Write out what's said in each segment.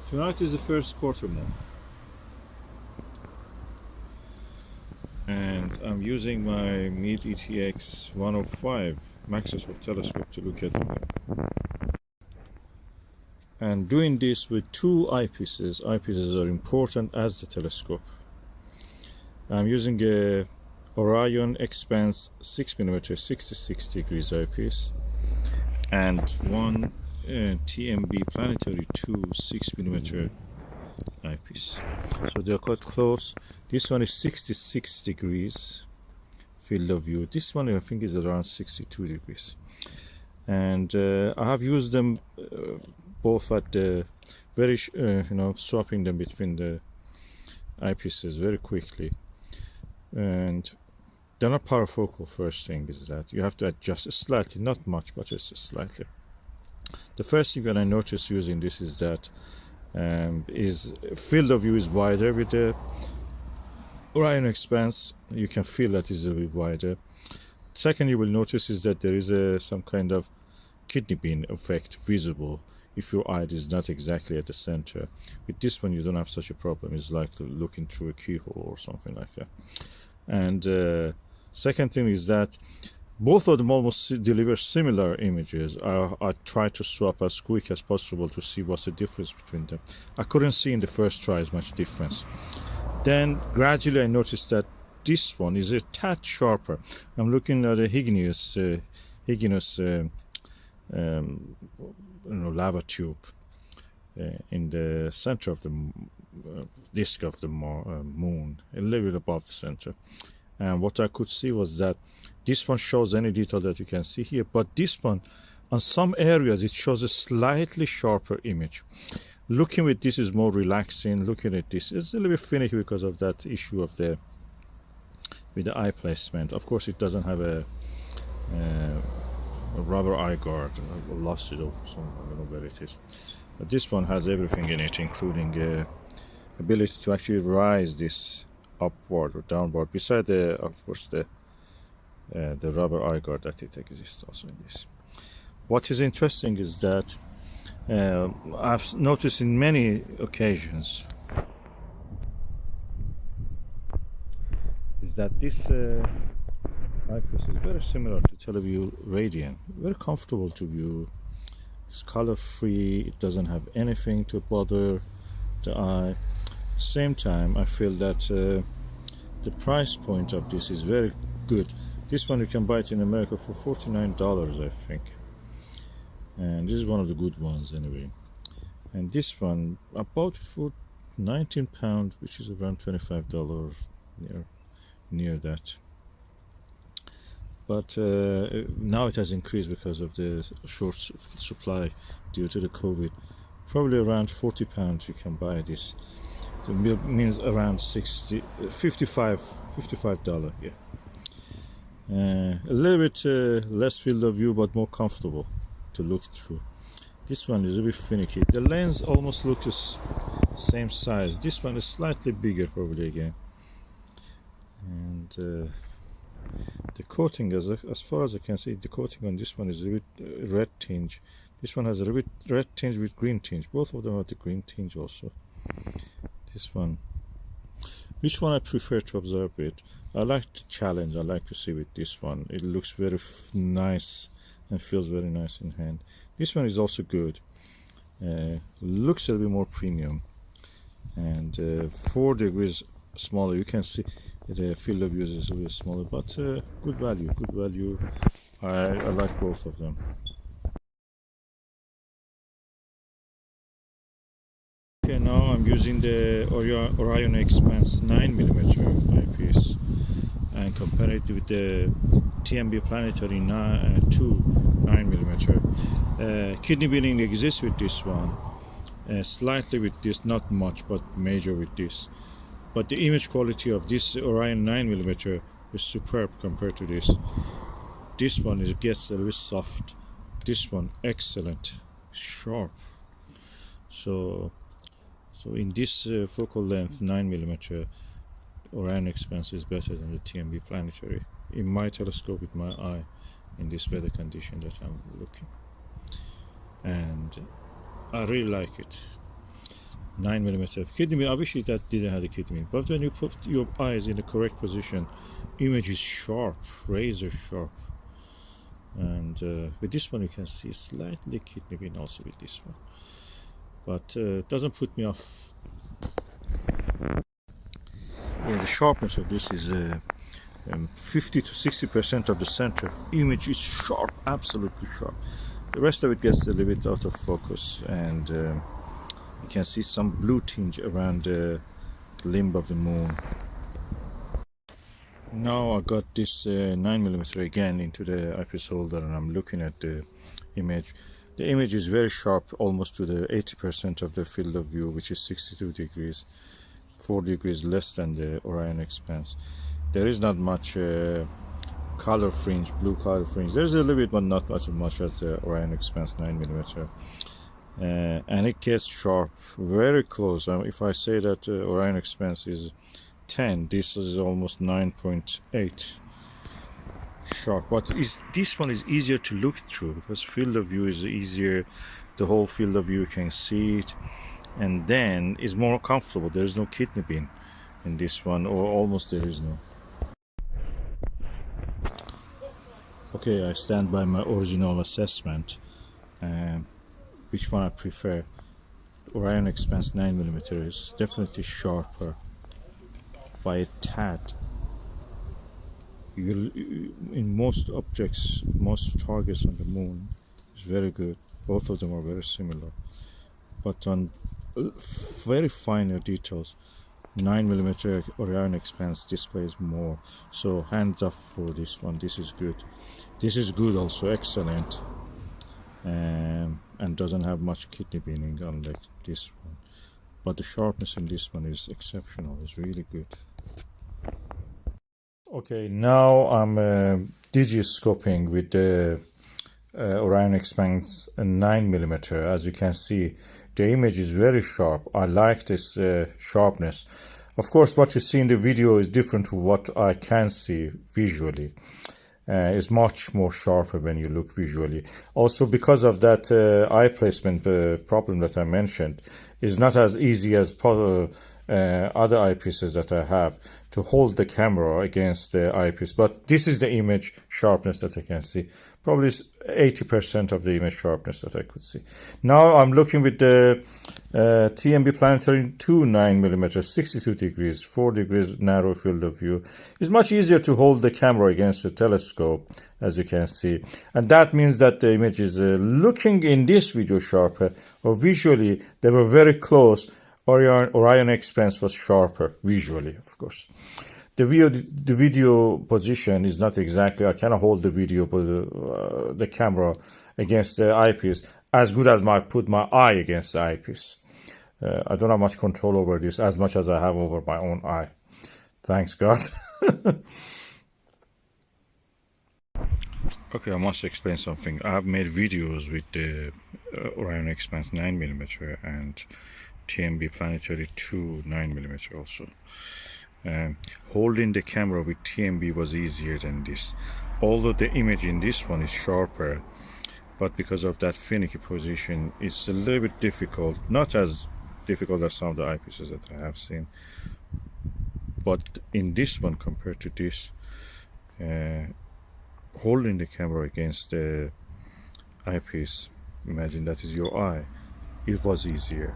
Tonight is the first quarter moon, and I'm using my Meade ETX 105 Maksutov telescope to look at the moon. And doing this with two eyepieces. Eyepieces are important as the telescope. I'm using a Orion Expanse 6mm 66 degrees eyepiece and one TMB Planetary II 6mm eyepiece. So they're quite close. This one is 66 degrees field of view. This one I think is around 62 degrees. And I have used them both at the very swapping them between the eyepieces very quickly. And they're not parafocal. First thing is that you have to adjust slightly, not much, but just slightly. The first thing that I noticed using this is that is field of view is wider with the Orion Expanse. You can feel that is a bit wider. Second, you will notice is that there is some kind of kidney bean effect visible if your eye is not exactly at the center. With this one you don't have such a problem. It's like looking through a keyhole or something like that. And second thing is that both of them almost deliver similar images. I tried to swap as quick as possible to see what's the difference between them. I couldn't see in the first try as much difference. Then gradually I noticed that this one is a tad sharper. I'm looking at a Hyginus lava tube in the center of the disk of the moon, a little bit above the center. And what I could see was that this one shows any detail that you can see here, but this one, on some areas, it shows a slightly sharper image. Looking with this is more relaxing. Looking at this is a little bit finicky because of that issue of with the eye placement. Of course, it doesn't have a rubber eye guard. I lost it over some, I don't know where it is. But this one has everything in it, including ability to actually rise this upward or downward. Beside of course, the rubber eye guard that it exists also in this. What is interesting is that I've noticed in many occasions is that this eyepiece is very similar to TeleVue Radiant. Very comfortable to view. It's color free. It doesn't have anything to bother the eye. At the same time, I feel that the price point of this is very good. This one you can buy it in America for $49, I think. And this is one of the good ones anyway. And this one I bought for £19, which is around $25 near that. But now it has increased because of the short supply due to the COVID. Probably around £40 you can buy this. So it means around $55, yeah. A little bit less field of view, but more comfortable to look through. This one is a bit finicky. The lens almost looks the same size. This one is slightly bigger probably again. And the coating, as far as I can see, the coating on this one is a bit red tinge. This one has a bit red tinge with green tinge. Both of them have the green tinge also. This one, which one I prefer to observe it? I like the challenge. I like to see with this one. It looks very nice and feels very nice in hand. This one is also good. Looks a little bit more premium, and 4 degrees smaller. You can see the field of view is a little smaller, but good value. Good value. I like both of them. Okay, now I'm using the Orion Expanse 9mm eyepiece and compare it with the TMB Planetary II 9mm. Kidney beaning exists with this one, slightly with this, not much, but major with this. But the image quality of this Orion 9mm is superb compared to this. This one gets a little bit soft. This one excellent, sharp. So in this focal length 9mm, Orion Expanse is better than the TMB Planetary in my telescope with my eye in this weather condition that I'm looking. And I really like it. 9mm kidney bean. Obviously that didn't have a kidney bean, but when you put your eyes in the correct position, image is sharp, razor sharp. And with this one you can see slightly kidney bean also with this one, but doesn't put me off. The sharpness of this is 50 to 60% of the center image is sharp, absolutely sharp. The rest of it gets a little bit out of focus, and you can see some blue tinge around the limb of the moon. Now I got this 9mm again into the eyepiece holder, and I'm looking at the image. The image is very sharp, almost to the 80% of the field of view, which is 62 degrees, 4 degrees less than the Orion Expanse. There is not much color fringe, blue color fringe. There's a little bit, but not much as the Orion Expanse 9mm. And it gets sharp, very close. If I say that Orion Expanse is 10, this is almost 9.8 sharp. But this one is easier to look through because field of view is easier. The whole field of view, you can see it, and then is more comfortable. There is no kidney bean in this one, or almost there is no. Okay, I stand by my original assessment. Which one I prefer? Orion Expanse 9mm is definitely sharper by a tad. In most objects, most targets on the moon, is very good. Both of them are very similar, but on very finer details, 9mm Orion Expanse displays more. So hands up for this one. This is good. This is good also, excellent, and doesn't have much kidney beaning unlike this one. But the sharpness in this one is exceptional. It's really good. Okay, now I'm digiscoping with the Orion Expanse 9mm. As you can see, the image is very sharp. I like this sharpness. Of course, what you see in the video is different to what I can see visually. It's much more sharper when you look visually. Also, because of that eye placement problem that I mentioned, it's not as easy as other eyepieces that I have to hold the camera against the eyepiece. But this is the image sharpness that I can see. Probably 80% of the image sharpness that I could see. Now I'm looking with the TMB Planetary II 9mm, 62 degrees, 4 degrees narrow field of view. It's much easier to hold the camera against the telescope, as you can see. And that means that the image is looking in this video sharper, or visually they were very close. Orion Expanse was sharper visually, of course. The video position is not exactly, I cannot hold the video, the camera against the eyepiece as good as I put my eye against the eyepiece. I don't have much control over this as much as I have over my own eye. Thanks God. Okay, I must explain something. I have made videos with the Orion Expanse 9mm and TMB Planetary II 9mm also. Holding the camera with TMB was easier than this, although the image in this one is sharper, but because of that finicky position it's a little bit difficult, not as difficult as some of the eyepieces that I have seen, but in this one compared to this, holding the camera against the eyepiece, imagine that is your eye, it was easier.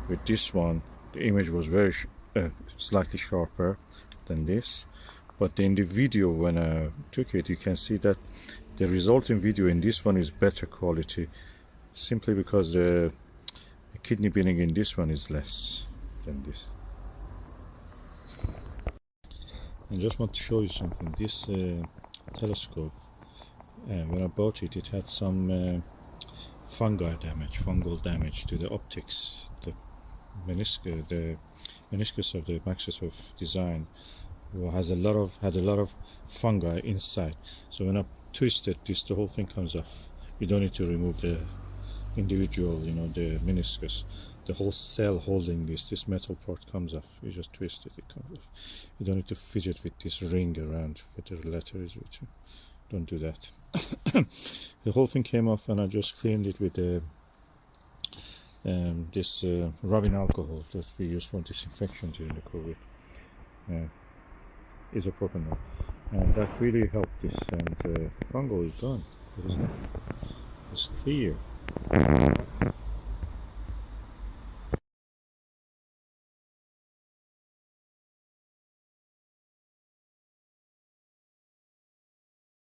With this one, the image was very slightly sharper than this, but in the video when I took it, you can see that the resulting video in this one is better quality, simply because the kidney beaning in this one is less than this. I just want to show you something. This telescope, when I bought it, it had some fungal damage to the optics. The meniscus of the Maksutov design had a lot of fungi inside. So when I twist it, the whole thing comes off. You don't need to remove the individual, the meniscus. The whole cell holding this metal part comes off. You just twist it, it comes off. You don't need to fidget with this ring around where the letter is written. Don't do that. The whole thing came off, and I just cleaned it with a this rubbing alcohol that we use for disinfection during the COVID, isopropanol, and that really helped this. And the fungal is gone. It's clear.